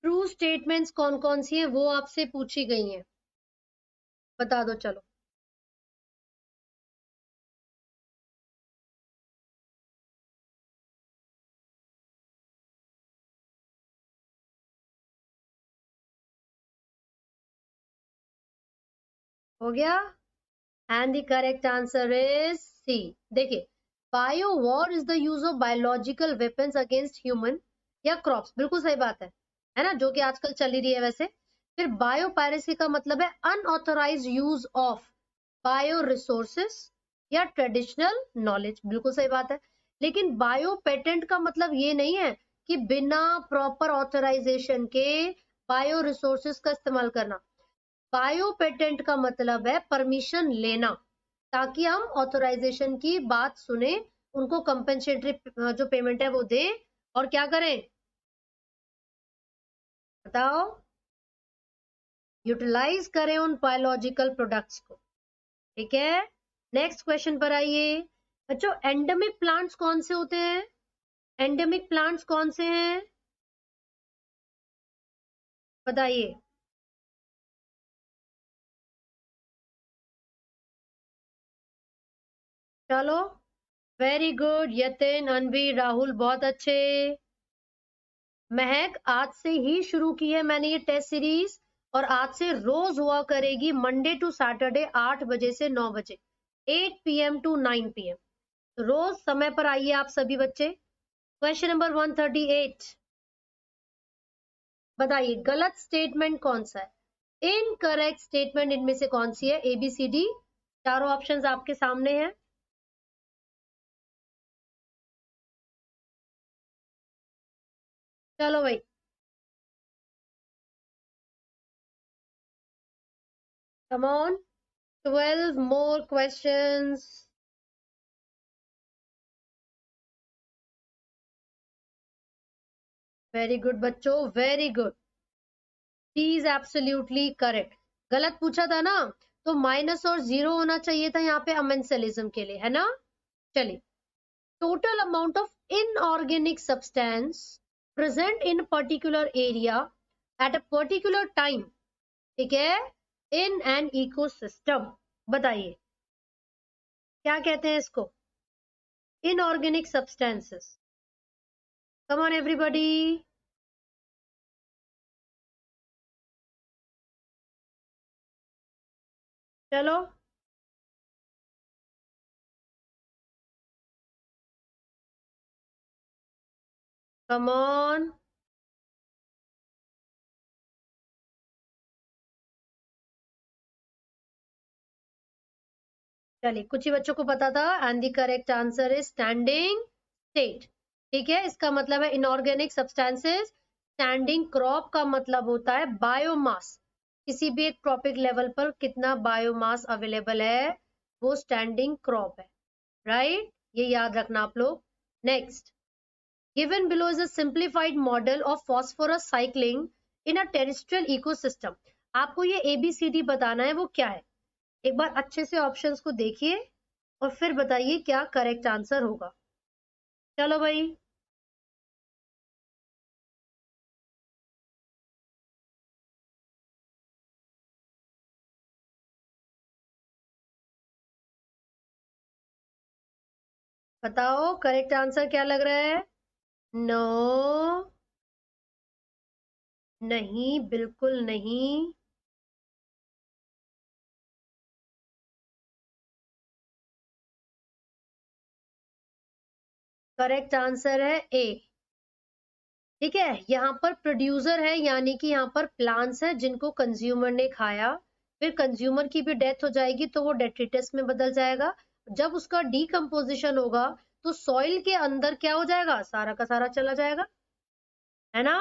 True statements कौन कौन सी हैं वो आपसे पूछी गई हैं, बता दो चलो। हो गया? And the correct answer is C. देखिए, bio war is the use of biological weapons against human या क्रॉप्स, बिल्कुल सही बात है ना, जो कि आजकल चली रही है वैसे। फिर बायो पायरेसी का मतलब है unauthorised use of bio resources या ट्रेडिशनल नॉलेज, बिल्कुल सही बात है। लेकिन बायो पेटेंट का मतलब ये नहीं है कि बिना प्रॉपर ऑथराइजेशन के बायो रिसोर्सेज का इस्तेमाल करना। बायो पेटेंट का मतलब है परमिशन लेना, ताकि हम ऑथराइजेशन की बात सुने, उनको कंपेंसेटरी जो पेमेंट है वो दे, और क्या करें बताओ, यूटिलाइज करें उन बायोलॉजिकल प्रोडक्ट्स को। ठीक है, नेक्स्ट क्वेश्चन पर आइए बच्चों। एंडेमिक प्लांट्स कौन से होते हैं? एंडेमिक प्लांट्स कौन से हैं बताइए। चलो, वेरी गुड यतिन, अनवीर, राहुल, बहुत अच्छे। महक, आज से ही शुरू की है मैंने ये टेस्ट सीरीज, और आज से रोज हुआ करेगी, मंडे टू सैटरडे 8 बजे से 9 बजे, 8 PM टू 9 PM। रोज समय पर आइए आप सभी बच्चे। क्वेश्चन नंबर 138, बताइए गलत स्टेटमेंट कौन सा है? इनकरेक्ट स्टेटमेंट इनमें से कौन सी है? ABCD, चारों ऑप्शंस आपके सामने हैं। चलो भाई, come on, 12 more questions. Very good बच्चों, very good, is absolutely correct. गलत पूछा था ना, तो माइनस और जीरो होना चाहिए था यहाँ पे अमेंसलिज्म के लिए, है ना। चलिए, total amount of inorganic substance present in particular area at a particular time, ठीक है, इन एन इकोसिस्टम। बताइए क्या कहते हैं इसको? Inorganic substances. Come on everybody, चलो। कम ऑन, चलिए, कुछ ही बच्चों को पता था, and the correct answer is standing state. ठीक है, इसका मतलब है इनऑर्गेनिक सब्सटेंसेस। स्टैंडिंग क्रॉप का मतलब होता है बायोमास, किसी भी एक ट्रॉपिक लेवल पर कितना बायोमास अवेलेबल है, वो स्टैंडिंग क्रॉप है, राइट, ये याद रखना आप लोग। Next, given below is a simplified model of phosphorus cycling in a terrestrial ecosystem. आपको ये ABCD बताना है, वो क्या है? एक बार अच्छे से ऑप्शंस को देखिए और फिर बताइए क्या करेक्ट आंसर होगा। चलो भाई, बताओ करेक्ट आंसर क्या लग रहा है? नो, नहीं, बिल्कुल नहीं। करेक्ट आंसर है A। ठीक है, यहाँ पर प्रोड्यूसर है, यानी कि यहाँ पर प्लांट्स हैं जिनको कंज्यूमर ने खाया, फिर कंज्यूमर की भी डेथ हो जाएगी तो वो डेट्रिटस में बदल जाएगा। जब उसका डीकम्पोजिशन होगा तो सॉइल के अंदर क्या हो जाएगा? सारा का सारा चला जाएगा, है ना।